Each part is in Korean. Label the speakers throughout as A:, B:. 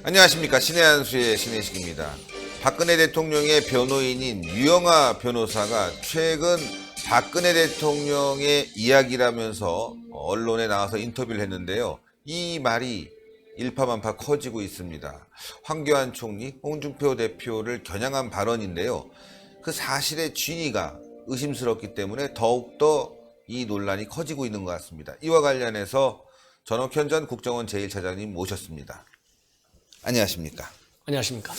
A: 안녕하십니까. 신의 한수의 신혜식입니다. 박근혜 대통령의 변호인인 유영하 변호사가 최근 박근혜 대통령의 이야기라면서 언론에 나와서 인터뷰를 했는데요. 이 말이 일파만파 커지고 있습니다. 황교안 총리, 홍준표 대표를 겨냥한 발언인데요. 그 사실의 진위가 의심스럽기 때문에 더욱더 이 논란이 커지고 있는 것 같습니다. 이와 관련해서 전옥현 전 국정원 제1차장님 모셨습니다. 안녕하십니까.
B: 안녕하십니까.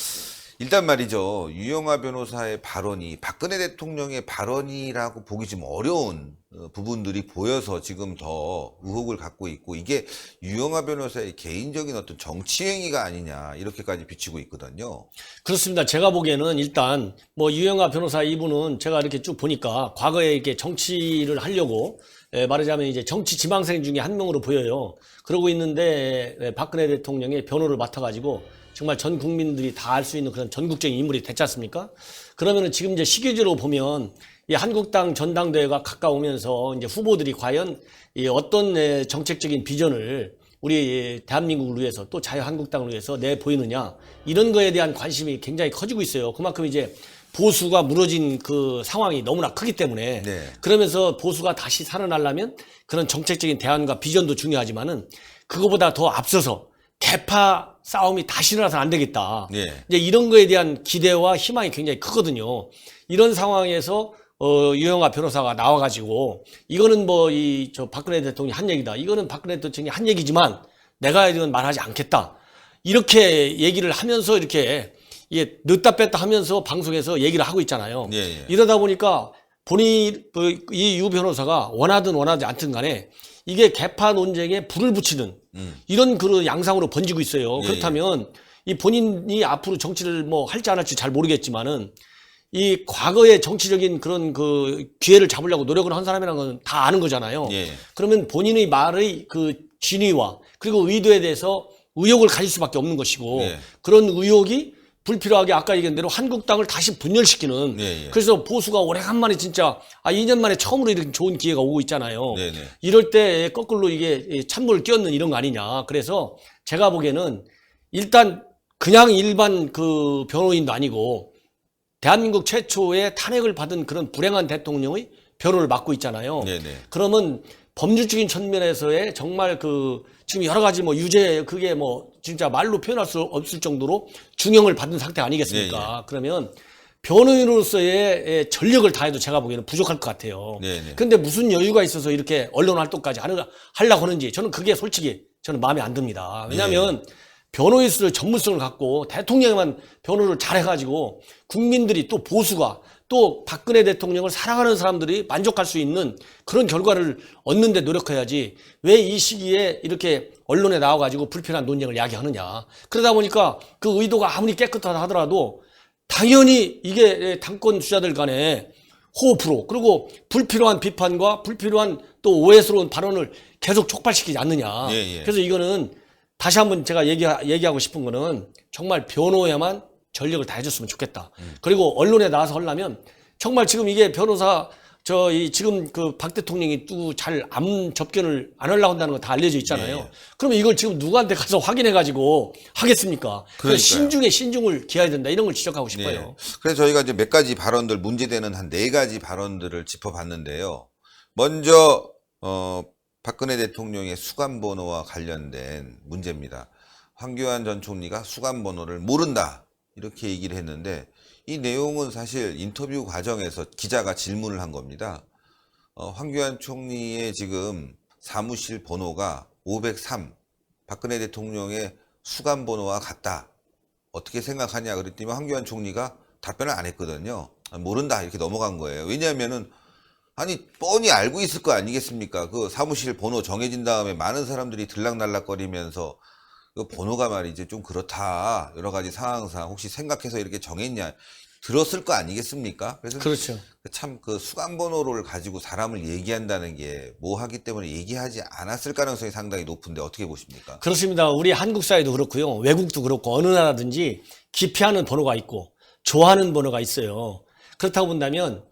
A: 일단 말이죠. 유영하 변호사의 발언이 박근혜 대통령의 발언이라고 보기 좀 어려운 부분들이 보여서 지금 더 의혹을 갖고 있고, 이게 유영하 변호사의 개인적인 어떤 정치행위가 아니냐 이렇게까지 비치고 있거든요.
B: 그렇습니다. 제가 보기에는 일단 유영하 변호사 이분은 제가 이렇게 쭉 보니까 과거에 이렇게 정치를 하려고 말하자면 이제 정치 지망생 중에 한 명으로 보여요. 그러고 있는데 박근혜 대통령의 변호를 맡아가지고 정말 전 국민들이 다 알 수 있는 그런 전국적인 인물이 됐지 않습니까? 그러면은 지금 이제 시기적으로 보면 이 한국당 전당대회가 가까우면서 이제 후보들이 과연 이 어떤 정책적인 비전을 우리 대한민국을 위해서 또 자유한국당을 위해서 내보이느냐, 이런 거에 대한 관심이 굉장히 커지고 있어요. 그만큼 이제 보수가 무너진 그 상황이 너무나 크기 때문에 그러면서 보수가 다시 살아나려면 그런 정책적인 대안과 비전도 중요하지만은 그거보다 더 앞서서 대파 싸움이 다시 일어나서는 안 되겠다. 이제 이런 거에 대한 기대와 희망이 굉장히 크거든요. 이런 상황에서 유영하 변호사가 나와가지고 이거는 저 박근혜 대통령이 한 얘기다. 이거는 박근혜 대통령이 한 얘기지만 내가 이건 말하지 않겠다. 이렇게 얘기를 하면서 이렇게 늦다 뺐다 하면서 방송에서 얘기를 하고 있잖아요. 이러다 보니까 본인 이 유 변호사가 원하든 원하지 않든 간에 이게 개파 논쟁에 불을 붙이는 이런 그런 양상으로 번지고 있어요. 그렇다면 이 본인이 앞으로 정치를 할지 안 할지 잘 모르겠지만은 이 과거의 정치적인 그런 그 기회를 잡으려고 노력을 한 사람이라는 건 다 아는 거잖아요. 그러면 본인의 말의 그 진위와 그리고 의도에 대해서 의혹을 가질 수밖에 없는 것이고 그런 의혹이 불필요하게 아까 얘기한 대로 한국당을 다시 분열시키는 그래서 보수가 오래간만에 진짜 2년 만에 처음으로 이렇게 좋은 기회가 오고 있잖아요. 이럴 때 거꾸로 이게 찬물을 끼얹는 이런 거 아니냐. 그래서 제가 보기에는 일단 그냥 일반 그 변호인도 아니고 대한민국 최초의 탄핵을 받은 그런 불행한 대통령의 변호를 맡고 있잖아요. 그러면 법률적인 측면에서의 정말 지금 여러 가지 유죄 그게 진짜 말로 표현할 수 없을 정도로 중형을 받은 상태 아니겠습니까? 그러면 변호인으로서의 전력을 다해도 제가 보기에는 부족할 것 같아요. 그런데 무슨 여유가 있어서 이렇게 언론 활동까지 하려고 하는지 저는 그게 솔직히 저는 마음에 안 듭니다. 왜냐하면 변호인으로서의 전문성을 갖고 대통령만 변호를 잘해가지고 국민들이 또 보수가 또 박근혜 대통령을 사랑하는 사람들이 만족할 수 있는 그런 결과를 얻는 데 노력해야지 왜 이 시기에 이렇게 언론에 나와가지고 불필요한 논쟁을 야기하느냐. 그러다 보니까 그 의도가 아무리 깨끗하다 하더라도 당연히 이게 당권 주자들 간에 호흡으로 그리고 불필요한 비판과 불필요한 또 오해스러운 발언을 계속 촉발시키지 않느냐. 그래서 이거는 다시 한번 제가 얘기하고 싶은 거는 정말 변호에만 전력을 다해줬으면 좋겠다. 그리고 언론에 나와서 하려면 정말 지금 이게 변호사 지금 그 박 대통령이 또 잘 암 접견을 안 하려고 한다는 거 다 알려져 있잖아요. 그러면 이걸 지금 누구한테 가서 확인해가지고 하겠습니까? 신중에 신중을 기해야 된다. 이런 걸 지적하고 싶어요.
A: 그래서 저희가 이제 몇 가지 발언들, 문제되는 한 4가지 발언들을 짚어봤는데요. 먼저 박근혜 대통령의 수감번호와 관련된 문제입니다. 황교안 전 총리가 수감번호를 모른다 이렇게 얘기를 했는데, 이 내용은 사실 인터뷰 과정에서 기자가 질문을 한 겁니다. 황교안 총리의 지금 사무실 번호가 503 박근혜 대통령의 수감번호와 같다, 어떻게 생각하냐 그랬더니 황교안 총리가 답변을 안 했거든요. 모른다 이렇게 넘어간 거예요. 왜냐하면은 아니 뻔히 알고 있을 거 아니겠습니까? 그 사무실 번호 정해진 다음에 많은 사람들이 들락날락거리면서 그 번호가 말이지 좀 그렇다, 여러 가지 상황상 혹시 생각해서 이렇게 정했냐, 들었을 거 아니겠습니까? 그래서
B: 그렇죠.
A: 참 그 수감번호를 가지고 사람을 얘기한다는 게 뭐하기 때문에 얘기하지 않았을 가능성이 상당히 높은데 어떻게 보십니까?
B: 그렇습니다. 우리 한국 사회도 그렇고요. 외국도 그렇고 어느 나라든지 기피하는 번호가 있고 좋아하는 번호가 있어요. 그렇다고 본다면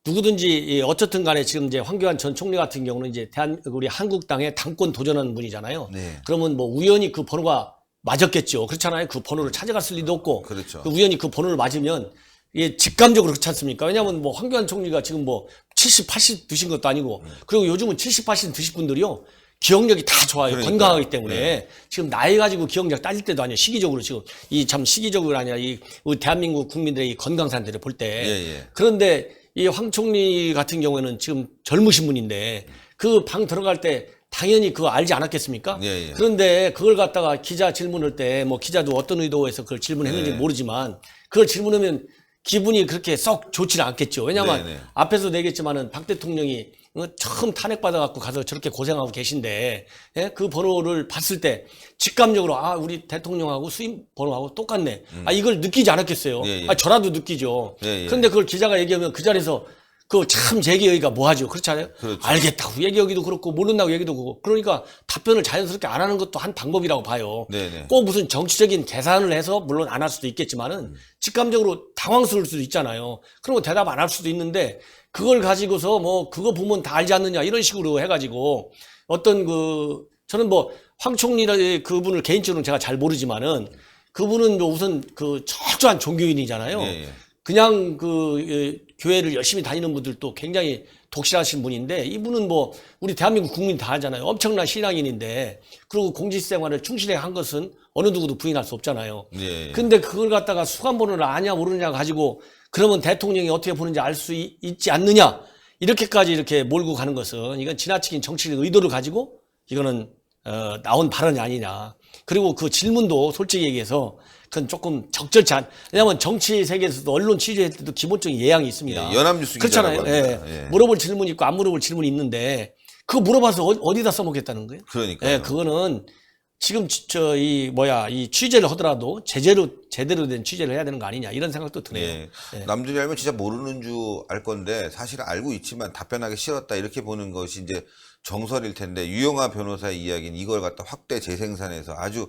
B: 누구든지 어쨌든 간에 지금 이제 황교안 전 총리 같은 경우는 이제 우리 한국당에 당권 도전하는 분이잖아요. 그러면 우연히 그 번호가 맞았겠죠. 그렇잖아요. 그 번호를 찾아갔을 리도 없고.
A: 그렇죠.
B: 그 우연히 그 번호를 맞으면 이게 직감적으로 그렇지 않습니까? 왜냐하면 뭐 황교안 총리가 지금 뭐 70, 80 드신 것도 아니고 그리고 요즘은 70, 80 드신 분들이요. 기억력이 다 좋아요.
A: 그러니까요.
B: 건강하기 때문에.
A: 네.
B: 지금 나이 가지고 기억력 따질 때도 아니에요. 시기적으로 지금 이 참 시기적으로 아니라 이 우리 대한민국 국민들의 이 건강 상태를 볼 때.
A: 예.
B: 그런데 이 황 총리 같은 경우에는 지금 젊으신 분인데 그 방 들어갈 때 당연히 그거 알지 않았겠습니까?
A: 예.
B: 그런데 그걸 갖다가 기자 질문할 때 뭐 기자도 어떤 의도에서 그걸 질문했는지
A: 네.
B: 모르지만 그걸 질문하면 기분이 그렇게 썩 좋지는 않겠죠. 왜냐하면
A: 네.
B: 앞에서 얘기했지만은 박 대통령이 처음 탄핵받아갖고 가서 저렇게 고생하고 계신데, 예? 그 번호를 봤을 때 직감적으로 아, 우리 대통령하고 수임 번호하고 똑같네. 아, 이걸 느끼지 않았겠어요.
A: 예.
B: 아, 저라도 느끼죠.
A: 예.
B: 그런데 그걸 기자가 얘기하면 그 자리에서 그 참 제기하기가 뭐하죠. 그렇지 않아요?
A: 그렇죠.
B: 알겠다고 얘기하기도 그렇고 모른다고 얘기도 그렇고 그러니까 답변을 자연스럽게 안 하는 것도 한 방법이라고 봐요.
A: 네네.
B: 꼭 무슨 정치적인 계산을 해서 물론 안 할 수도 있겠지만은 직감적으로 당황스러울 수도 있잖아요. 그런 거 대답 안 할 수도 있는데 그걸 가지고서 뭐 그거 보면 다 알지 않느냐 이런 식으로 해가지고 어떤 그 저는 뭐 황 총리 그분을 개인적으로는 제가 잘 모르지만은 그분은 뭐 우선 그 철저한 종교인이잖아요.
A: 예.
B: 그냥 교회를 열심히 다니는 분들도 굉장히 독실하신 분인데 이분은 뭐 우리 대한민국 국민 다 알잖아요. 엄청난 신앙인인데 그리고 공직생활을 충실히 한 것은 어느 누구도 부인할 수 없잖아요.
A: 예.
B: 근데 그걸 갖다가 수감번호를 아냐 모르냐 가지고 그러면 대통령이 어떻게 보는지 알 수 있지 않느냐 이렇게까지 이렇게 몰고 가는 것은 이건 지나치긴 정치적 의도를 가지고 이거는 나온 발언이 아니냐. 그리고 그 질문도 솔직히 얘기해서 그건 조금 적절치 않. 왜냐하면 정치 세계에서도 언론 취재할 때도 기본적인 예양이 있습니다.
A: 예, 연합뉴스 기자라고
B: 그렇잖아요.
A: 합니다.
B: 예.
A: 예.
B: 물어볼 질문이 있고 안 물어볼 질문이 있는데 그거 물어봐서 어디다 써먹겠다는 거예요?
A: 그러니까요.
B: 예, 그거는 지금 이 취재를 하더라도 제대로 된 취재를 해야 되는 거 아니냐 이런 생각도 드네요.
A: 예. 남들이 알면 진짜 모르는 줄 알 건데 사실은 알고 있지만 답변하기 싫었다 이렇게 보는 것이 이제 정설일 텐데 유영하 변호사의 이야기는 이걸 갖다 확대 재생산해서 아주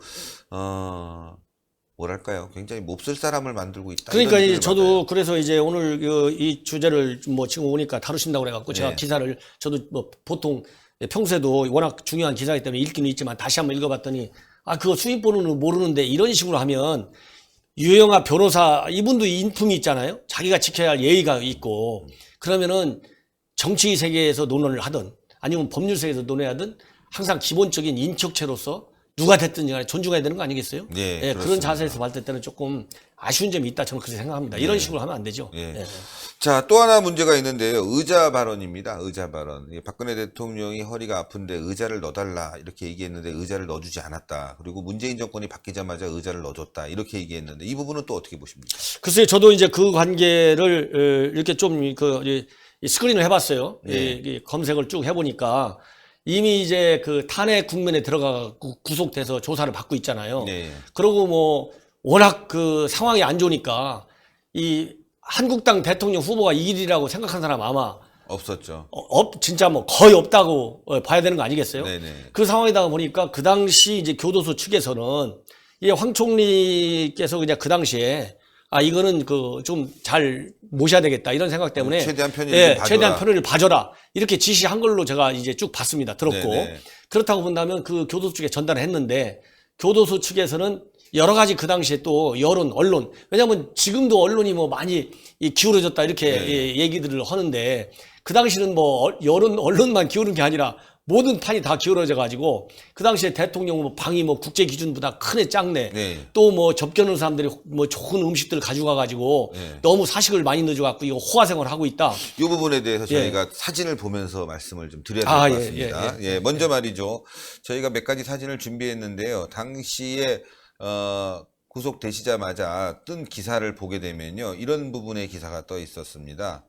A: 뭐랄까요 굉장히 몹쓸 사람을 만들고 있다.
B: 그러니까
A: 이런
B: 이제
A: 느낌을
B: 저도
A: 받아요.
B: 그래서 이제 오늘 이 주제를 뭐 지금 오니까 다루신다고 그래갖고 제가
A: 예.
B: 기사를 저도 뭐 보통 평소에도 워낙 중요한 기사이기 때문에 읽기는 있지만 다시 한번 읽어봤더니 아 그거 수입번호는 모르는데 이런 식으로 하면 유영하 변호사 이분도 인품이 있잖아요. 자기가 지켜야 할 예의가 있고 그러면은 정치 세계에서 논의를 하든 아니면 법률 세계에서 논의하든 항상 기본적인 인격체로서 누가 됐든지 간에 존중해야 되는 거 아니겠어요?
A: 예,
B: 그런
A: 그렇습니다.
B: 자세에서 봤을 때는 조금 아쉬운 점이 있다 저는 그렇게 생각합니다. 이런 식으로 하면 안 되죠.
A: 예. 자, 또 하나 문제가 있는데요. 의자 발언입니다. 의자 발언. 박근혜 대통령이 허리가 아픈데 의자를 넣어달라 이렇게 얘기했는데 의자를 넣어주지 않았다. 그리고 문재인 정권이 바뀌자마자 의자를 넣어줬다 이렇게 얘기했는데 이 부분은 또 어떻게 보십니까?
B: 글쎄요, 저도 이제 그 관계를 이렇게 좀 스크린을 해봤어요.
A: 예.
B: 검색을 쭉 해보니까 이미 이제 그 탄핵 국면에 들어가 구속돼서 조사를 받고 있잖아요.
A: 네.
B: 그리고 뭐 워낙 그 상황이 안 좋으니까 이 한국당 대통령 후보가 이길이라고 생각한 사람 아마
A: 없었죠.
B: 진짜 뭐 거의 없다고 봐야 되는 거 아니겠어요?
A: 네네.
B: 그 상황이다 보니까 그 당시 이제 교도소 측에서는 이 황 총리께서 그냥 그 당시에 이거는 그 좀 잘 모셔야 되겠다 이런 생각 때문에
A: 최대한 편의를 좀 봐줘라.
B: 최대한 편의를 봐줘라 이렇게 지시한 걸로 제가 이제 쭉 봤습니다. 들었고
A: 네네.
B: 그렇다고 본다면 그 교도소 측에 전달을 했는데 교도소 측에서는 여러 가지 그 당시에 또 여론, 언론 왜냐하면 지금도 언론이 뭐 많이 기울어졌다 이렇게 얘기들을 하는데 그 당시는 뭐 여론, 언론만 기울은 게 아니라 모든 판이 다 기울어져 가지고 그 당시에 대통령 뭐 방이 뭐 국제 기준보다 크네 작네
A: 네.
B: 또 뭐 접견하는 사람들이 뭐 좋은 음식들을 가져가 가지고 너무 사식을 많이 넣어줘 갖고 이거 호화 생활을 하고 있다.
A: 이 부분에 대해서 저희가 사진을 보면서 말씀을 좀 드려야 될 것 같습니다. 예, 먼저 말이죠. 저희가 몇 가지 사진을 준비했는데요. 당시에 구속되시자마자 뜬 기사를 보게 되면요. 이런 부분의 기사가 떠 있었습니다.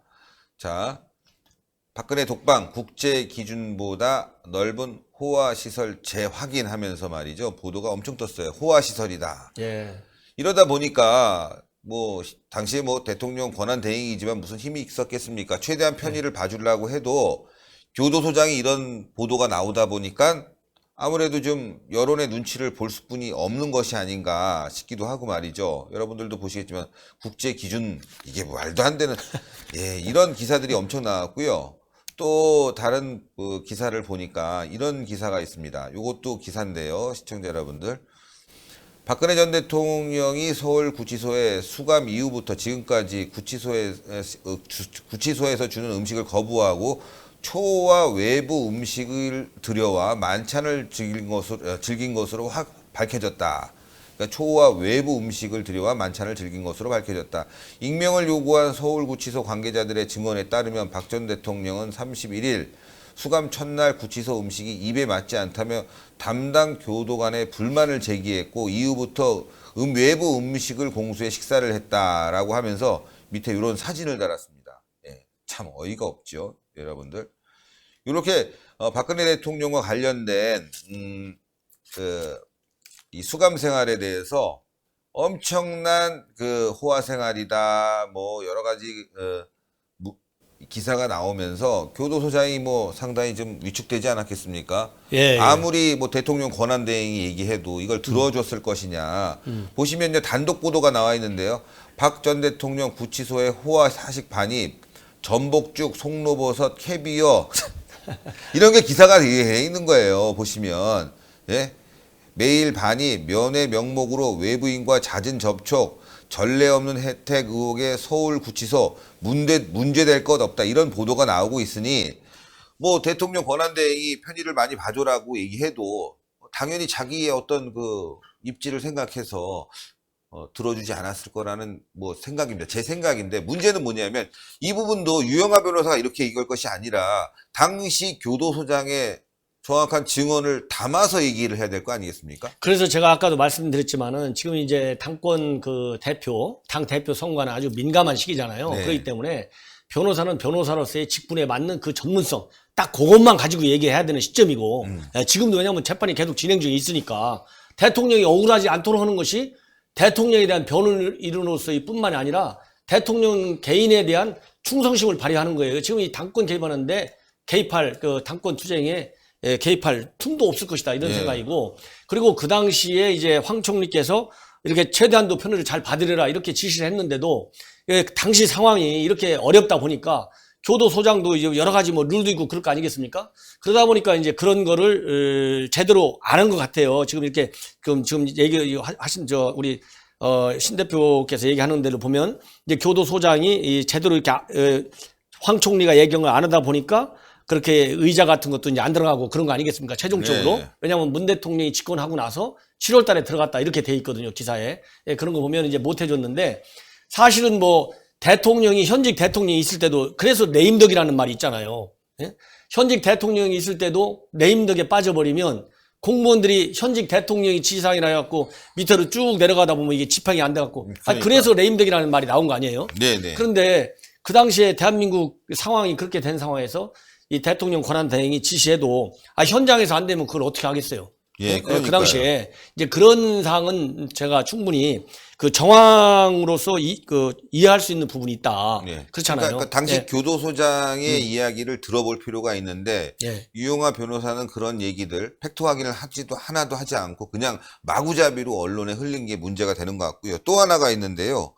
A: 자, 박근혜 독방 국제 기준보다 넓은 호화 시설 재확인하면서 말이죠. 보도가 엄청 떴어요. 호화 시설이다.
B: 예.
A: 이러다 보니까 뭐 당시에 뭐 대통령 권한 대행이지만 무슨 힘이 있었겠습니까? 최대한 편의를 봐주려고 해도 교도소장이 이런 보도가 나오다 보니까 아무래도 좀 여론의 눈치를 볼 수뿐이 없는 것이 아닌가 싶기도 하고 말이죠. 여러분들도 보시겠지만 국제 기준 이게 말도 안 되는 이런 기사들이 엄청 나왔고요. 또 다른 기사를 보니까 이런 기사가 있습니다. 이것도 기사인데요. 시청자 여러분들. 박근혜 전 대통령이 서울구치소에 수감 이후부터 지금까지 구치소에서 주는 음식을 거부하고 초와 외부 음식을 들여와 만찬을 즐긴 것으로 밝혀졌다. 그러니까 초와 외부 음식을 들여와 만찬을 즐긴 것으로 밝혀졌다. 익명을 요구한 서울구치소 관계자들의 증언에 따르면 박 전 대통령은 31일 수감 첫날 구치소 음식이 입에 맞지 않다며 담당 교도관에 불만을 제기했고 이후부터 외부 음식을 공수해 식사를 했다라고 하면서 밑에 이런 사진을 달았습니다. 예, 참 어이가 없죠, 여러분들. 이렇게 박근혜 대통령과 관련된 이 수감 생활에 대해서 엄청난 그 호화 생활이다, 뭐 여러 가지 기사가 나오면서 교도소장이 뭐 상당히 좀 위축되지 않았겠습니까?
B: 예, 예.
A: 아무리 뭐 대통령 권한대행이 얘기해도 이걸 들어줬을 것이냐. 보시면요, 단독 보도가 나와 있는데요. 박 전 대통령 구치소의 호화 사식 반입, 전복죽, 송로버섯, 캐비어 이런 게 기사가 돼 있는 거예요. 보시면. 예? 매일 반입, 면회 명목으로 외부인과 잦은 접촉, 전례 없는 혜택 의혹에 서울구치소 문제될 것 없다, 이런 보도가 나오고 있으니 뭐 대통령 권한대행이 편의를 많이 봐줘라고 얘기해도 당연히 자기의 어떤 그 입지를 생각해서 들어주지 않았을 거라는 뭐 생각입니다. 제 생각인데, 문제는 뭐냐면 이 부분도 유영하 변호사가 이렇게 얘기할 것이 아니라 당시 교도소장의 정확한 증언을 담아서 얘기를 해야 될 거 아니겠습니까?
B: 그래서 제가 아까도 말씀드렸지만은 지금 이제 당권 당 대표 선거는 아주 민감한 시기잖아요.
A: 네.
B: 그렇기 때문에 변호사는 변호사로서의 직분에 맞는 그 전문성, 딱 그것만 가지고 얘기해야 되는 시점이고, 지금도 왜냐하면 재판이 계속 진행 중에 있으니까 대통령이 억울하지 않도록 하는 것이 대통령에 대한 변호인으로서의 뿐만이 아니라 대통령 개인에 대한 충성심을 발휘하는 거예요. 지금 이 당권 개입하는데 개입할 당권 투쟁에 개입할 틈도 없을 것이다, 이런 생각이고, 그리고 그 당시에 이제 황 총리께서 이렇게 최대한도 편의를 잘 받으려라 이렇게 지시를 했는데도 당시 상황이 이렇게 어렵다 보니까 교도소장도 이제 여러 가지 뭐 룰도 있고 그럴 거 아니겠습니까? 그러다 보니까 이제 그런 거를 제대로 안 한 것 같아요. 지금 이렇게 지금 얘기하신 우리 신 대표께서 얘기하는 대로 보면 이제 교도소장이 제대로 이렇게 황 총리가 예경을 안 하다 보니까 그렇게 의자 같은 것도 이제 안 들어가고 그런 거 아니겠습니까? 최종적으로.
A: 네.
B: 왜냐하면 문 대통령이 집권하고 나서 7월 달에 들어갔다 이렇게 돼 있거든요, 기사에. 그런 거 보면 이제 못 해줬는데, 사실은 뭐 현직 대통령이 있을 때도, 그래서 레임덕이라는 말이 있잖아요. 예? 현직 대통령이 있을 때도 레임덕에 빠져버리면 공무원들이 현직 대통령이 지시사항이라 해갖고 밑으로 쭉 내려가다 보면 이게 지팡이 안 돼갖고. 그래서 레임덕이라는 말이 나온 거 아니에요?
A: 네네.
B: 그런데 그 당시에 대한민국 상황이 그렇게 된 상황에서 이 대통령 권한 대행이 지시해도 현장에서 안 되면 그걸 어떻게 하겠어요?
A: 예,
B: 그 당시에 이제 그런 사항은 제가 충분히 그 정황으로서 이해할 수 있는 부분이 있다.
A: 예.
B: 그렇잖아요.
A: 그러니까 당시
B: 예.
A: 교도소장의 이야기를 들어볼 필요가 있는데,
B: 예.
A: 유영하 변호사는 그런 얘기들 팩트 확인을 하나도 하지 않고 그냥 마구잡이로 언론에 흘린 게 문제가 되는 것 같고요. 또 하나가 있는데요.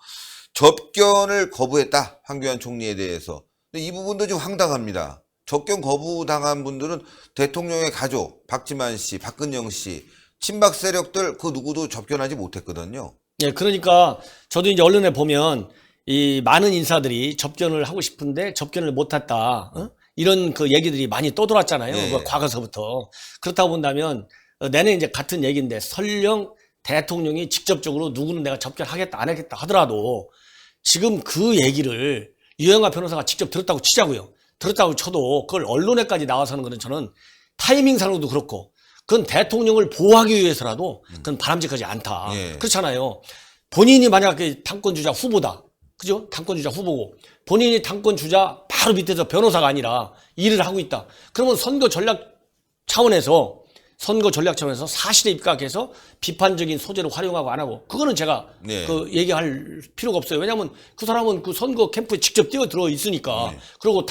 A: 접견을 거부했다, 황교안 총리에 대해서. 근데 이 부분도 좀 황당합니다. 접견 거부당한 분들은 대통령의 가족, 박지만 씨, 박근영 씨, 친박 세력들 그 누구도 접견하지 못했거든요.
B: 예, 그러니까 저도 이제 언론에 보면 이 많은 인사들이 접견을 하고 싶은데 접견을 못했다, 이런 그 얘기들이 많이 떠돌았잖아요.
A: 네.
B: 그 과거서부터. 그렇다고 본다면 내내 이제 같은 얘기인데, 설령 대통령이 직접적으로 누구는 내가 접견하겠다 안 하겠다 하더라도 지금 그 얘기를 유영하 변호사가 직접 들었다고 치자고요. 들었다고 쳐도 그걸 언론에까지 나와서 하는 거는 저는 타이밍상으로도 그렇고, 그건 대통령을 보호하기 위해서라도 그건 바람직하지 않다.
A: 예.
B: 그렇잖아요. 본인이 만약에 당권주자 후보다, 그죠? 당권주자 후보고 본인이 당권주자 바로 밑에서 변호사가 아니라 일을 하고 있다. 그러면 선거 전략 차원에서 사실에 입각해서 비판적인 소재로 활용하고 안 하고, 그거는 제가
A: 네.
B: 얘기할 필요가 없어요. 왜냐하면 그 사람은 그 선거 캠프에 직접 뛰어들어 있으니까.
A: 네.
B: 그리고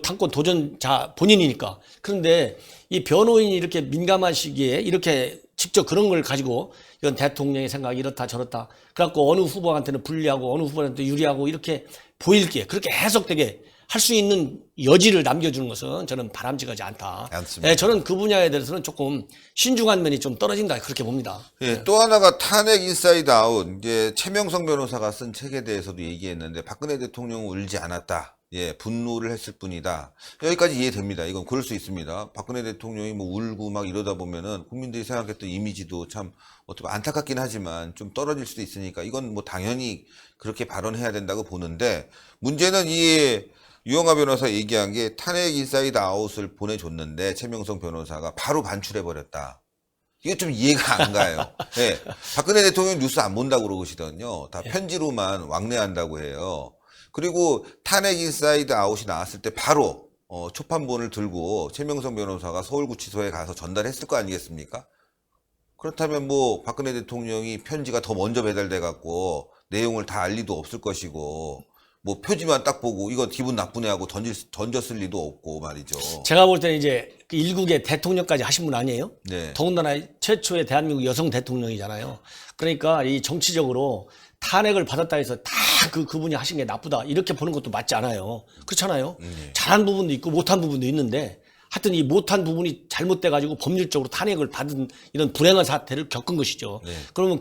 B: 당권 도전자 본인이니까. 그런데 이 변호인이 이렇게 민감한 시기에 이렇게 직접 그런 걸 가지고 이건 대통령의 생각이 이렇다 저렇다, 그래갖고 어느 후보한테는 불리하고 어느 후보한테 유리하고 이렇게 보일게, 그렇게 해석되게 할 수 있는 여지를 남겨주는 것은 저는 바람직하지 않다.
A: 않습니다.
B: 예, 저는 그 분야에 대해서는 조금 신중한 면이 좀 떨어진다 그렇게 봅니다.
A: 예, 또 하나가 탄핵 인사이드 아웃. 이제 최명성 변호사가 쓴 책에 대해서도 얘기했는데 박근혜 대통령은 울지 않았다. 예, 분노를 했을 뿐이다. 여기까지 이해됩니다. 이건 그럴 수 있습니다. 박근혜 대통령이 뭐 울고 막 이러다 보면은 국민들이 생각했던 이미지도 참 어떻게 안타깝긴 하지만 좀 떨어질 수도 있으니까 이건 뭐 당연히 그렇게 발언해야 된다고 보는데, 문제는 이 유영하 변호사 얘기한 게 탄핵 인사이드 아웃을 보내줬는데 최명성 변호사가 바로 반출해버렸다. 이게 좀 이해가 안 가요. 네. 박근혜 대통령 뉴스 안 본다고 그러시거든요. 다 편지로만 왕래한다고 해요. 그리고 탄핵 인사이드 아웃이 나왔을 때 바로 초판본을 들고 최명성 변호사가 서울구치소에 가서 전달했을 거 아니겠습니까? 그렇다면 뭐 박근혜 대통령이 편지가 더 먼저 배달돼 갖고 내용을 다 알 리도 없을 것이고, 뭐 표지만 딱 보고 이거 기분 나쁘네 하고 던졌을 리도 없고 말이죠.
B: 제가 볼 때는 이제 그 일국의 대통령까지 하신 분 아니에요?
A: 네.
B: 더군다나 최초의 대한민국 여성 대통령이잖아요. 그러니까 이 정치적으로 탄핵을 받았다 해서 다 그분이 하신 게 나쁘다 이렇게 보는 것도 맞지 않아요. 그렇잖아요. 잘한 부분도 있고 못한 부분도 있는데, 하여튼 이 못한 부분이 잘못돼 가지고 법률적으로 탄핵을 받은 이런 불행한 사태를 겪은 것이죠.
A: 네.
B: 그러면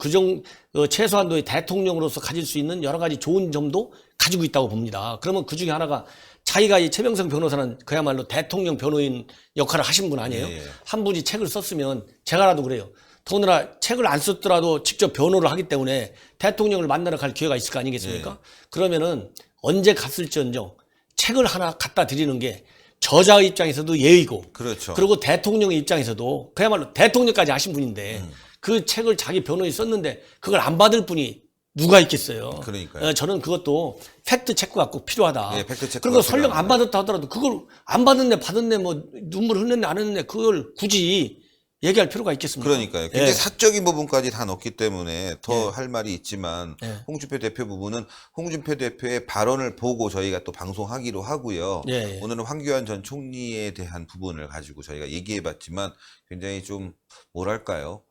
B: 최소한도의 대통령으로서 가질 수 있는 여러 가지 좋은 점도 가지고 있다고 봅니다. 그러면 그 중에 하나가, 자기가 이 최명성 변호사는 그야말로 대통령 변호인 역할을 하신 분 아니에요?
A: 네.
B: 한 분이 책을 썼으면, 제가라도 그래요. 더군다나 책을 안 썼더라도 직접 변호를 하기 때문에 대통령을 만나러 갈 기회가 있을 거 아니겠습니까?
A: 네.
B: 그러면은 언제 갔을지언정 책을 하나 갖다 드리는 게 저자의 입장에서도 예의고,
A: 그렇죠.
B: 그리고 대통령의 입장에서도 그야말로 대통령까지 하신 분인데 그 책을 자기 변호인이 썼는데 그걸 안 받을 분이 누가 있겠어요.
A: 그러니까요.
B: 저는 그것도 팩트 체크가 꼭 필요하다.
A: 예, 팩트 체크가
B: 그리고 설령 안
A: 필요합니다.
B: 받았다 하더라도 그걸 안 받았네 받았네 뭐 눈물 흘렸네 안 흘렸네 그걸 굳이 얘기할 필요가 있겠습니까?
A: 그러니까요. 굉장히
B: 예.
A: 사적인 부분까지 다 넣기 때문에 더 할 말이 있지만,
B: 예.
A: 홍준표 대표 부분은 홍준표 대표의 발언을 보고 저희가 또 방송하기로 하고요.
B: 예, 예.
A: 오늘은 황교안 전 총리에 대한 부분을 가지고 저희가 얘기해봤지만 굉장히 좀 뭐랄까요,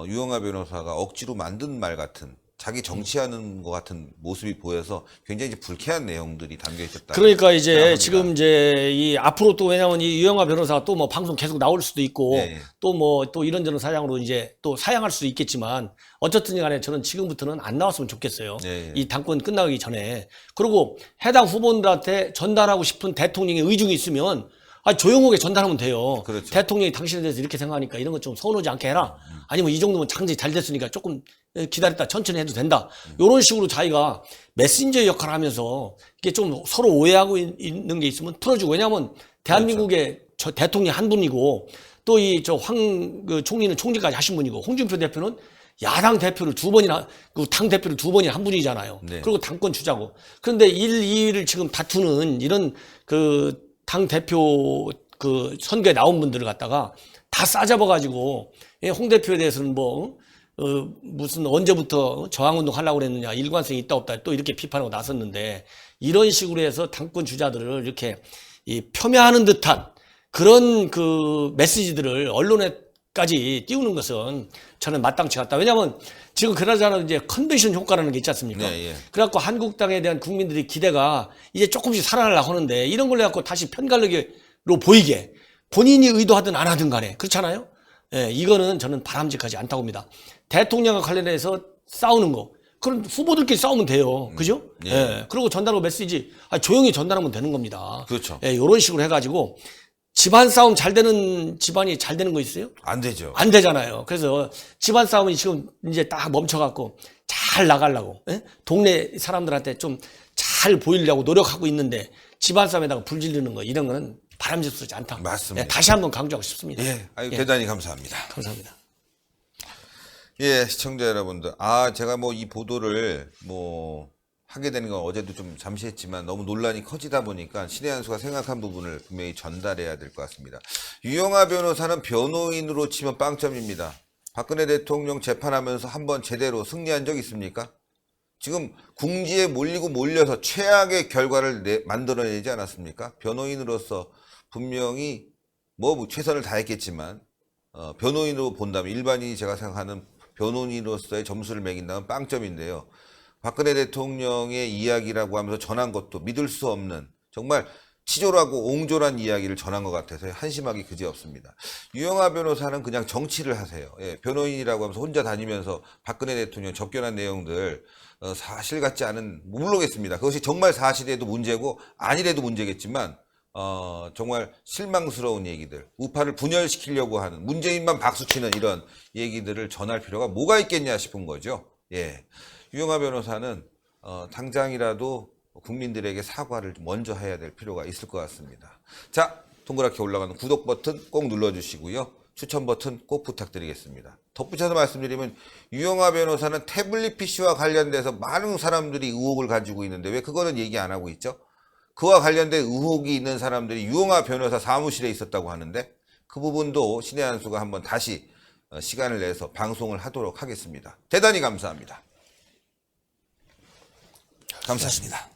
A: 유영하 변호사가 억지로 만든 말 같은, 자기 정치하는 것 같은 모습이 보여서 굉장히 이제 불쾌한 내용들이 담겨 있었다.
B: 그러니까 이제
A: 생각합니다.
B: 지금 이제 이 앞으로 또, 왜냐면 이 유영하 변호사가 또 뭐 방송 계속 나올 수도 있고
A: 네.
B: 또 뭐 또 이런저런 사양으로 이제 또 사양할 수도 있겠지만, 어쨌든 간에 저는 지금부터는 안 나왔으면 좋겠어요.
A: 네.
B: 이 당권 끝나기 전에. 그리고 해당 후보들한테 전달하고 싶은 대통령의 의중이 있으면 조용하게 전달하면 돼요.
A: 그렇죠.
B: 대통령이 당신에 대해서 이렇게 생각하니까 이런 것 좀 서운하지 않게 해라. 아니면 이 정도면 장지 잘 됐으니까 조금 기다렸다 천천히 해도 된다. 이런 식으로 자기가 메신저 역할을 하면서 이게 좀 서로 오해하고 있는 게 있으면 풀어주고. 왜냐하면 대한민국의 저 대통령이 한 분이고, 또 이 그 총리는 총리까지 하신 분이고, 홍준표 대표는 야당 대표를 두 번이나, 그 당 대표를 두 번이나 한 분이잖아요.
A: 네.
B: 그리고 당권 주자고. 그런데 1, 2위를 지금 다투는 이런 그 당 대표 그 선거에 나온 분들을 갖다가 다 싸잡아가지고, 홍 대표에 대해서는 뭐, 무슨 언제부터 저항운동 하려고 그랬느냐, 일관성이 있다 없다 또 이렇게 비판하고 나섰는데, 이런 식으로 해서 당권 주자들을 이렇게 폄훼하는 듯한 그런 그 메시지들을 언론에까지 띄우는 것은 저는 마땅치 않다. 왜냐하면 지금 그나저나 이제 컨벤션 효과라는 게 있지 않습니까?
A: 네, 예.
B: 그래갖고 한국당에 대한 국민들의 기대가 이제 조금씩 살아나려고 하는데, 이런 걸 해갖고 다시 편가르기로 보이게, 본인이 의도하든 안 하든 간에, 그렇잖아요? 예, 이거는 저는 바람직하지 않다고 봅니다. 대통령과 관련해서 싸우는 거, 그럼 후보들끼리 싸우면 돼요. 그죠?
A: 예.
B: 예. 그리고 전달하고 메시지, 조용히 전달하면 되는 겁니다.
A: 그렇죠.
B: 예, 이런 식으로 해가지고, 집안 싸움 잘 되는 집안이 잘 되는 거 있어요?
A: 안 되죠.
B: 안 되잖아요. 그래서 집안 싸움이 지금 이제 딱 멈춰갖고 잘 나가려고, 예? 동네 사람들한테 좀 잘 보이려고 노력하고 있는데, 집안 싸움에다가 불 지르는 거, 이런 거는 바람직스럽지 않다.
A: 맞습니다.
B: 예, 다시 한번 강조하고 싶습니다.
A: 예, 대단히 감사합니다.
B: 감사합니다.
A: 예, 시청자 여러분들. 제가 뭐 이 보도를 뭐 하게 되는 건 어제도 좀 잠시 했지만 너무 논란이 커지다 보니까 신의 한 수가 생각한 부분을 분명히 전달해야 될 것 같습니다. 유영하 변호사는 변호인으로 치면 빵점입니다. 박근혜 대통령 재판하면서 한번 제대로 승리한 적 있습니까? 지금 궁지에 몰려서 최악의 결과를 만들어내지 않았습니까? 변호인으로서 분명히 뭐 최선을 다했겠지만, 변호인으로 본다면, 일반인이 제가 생각하는 변호인으로서의 점수를 매긴다면 빵점인데요. 박근혜 대통령의 이야기라고 하면서 전한 것도 믿을 수 없는, 정말 치졸하고 옹졸한 이야기를 전한 것 같아서 한심하기 그지없습니다. 유영하 변호사는 그냥 정치를 하세요. 예, 변호인이라고 하면서 혼자 다니면서 박근혜 대통령 접견한 내용들 사실 같지 않은, 모르겠습니다. 그것이 정말 사실에도 문제고 아니래도 문제겠지만 정말 실망스러운 얘기들, 우파를 분열시키려고 하는, 문재인만 박수치는 이런 얘기들을 전할 필요가 뭐가 있겠냐 싶은 거죠. 예, 유영하 변호사는 당장이라도 국민들에게 사과를 먼저 해야 될 필요가 있을 것 같습니다. 자, 동그랗게 올라가는 구독 버튼 꼭 눌러주시고요. 추천 버튼 꼭 부탁드리겠습니다. 덧붙여서 말씀드리면 유영하 변호사는 태블릿 PC와 관련돼서 많은 사람들이 의혹을 가지고 있는데 왜 그거는 얘기 안 하고 있죠? 그와 관련된 의혹이 있는 사람들이 유영하 변호사 사무실에 있었다고 하는데 그 부분도 신의 한 수가 한번 다시 시간을 내서 방송을 하도록 하겠습니다. 대단히 감사합니다. 감사합니다.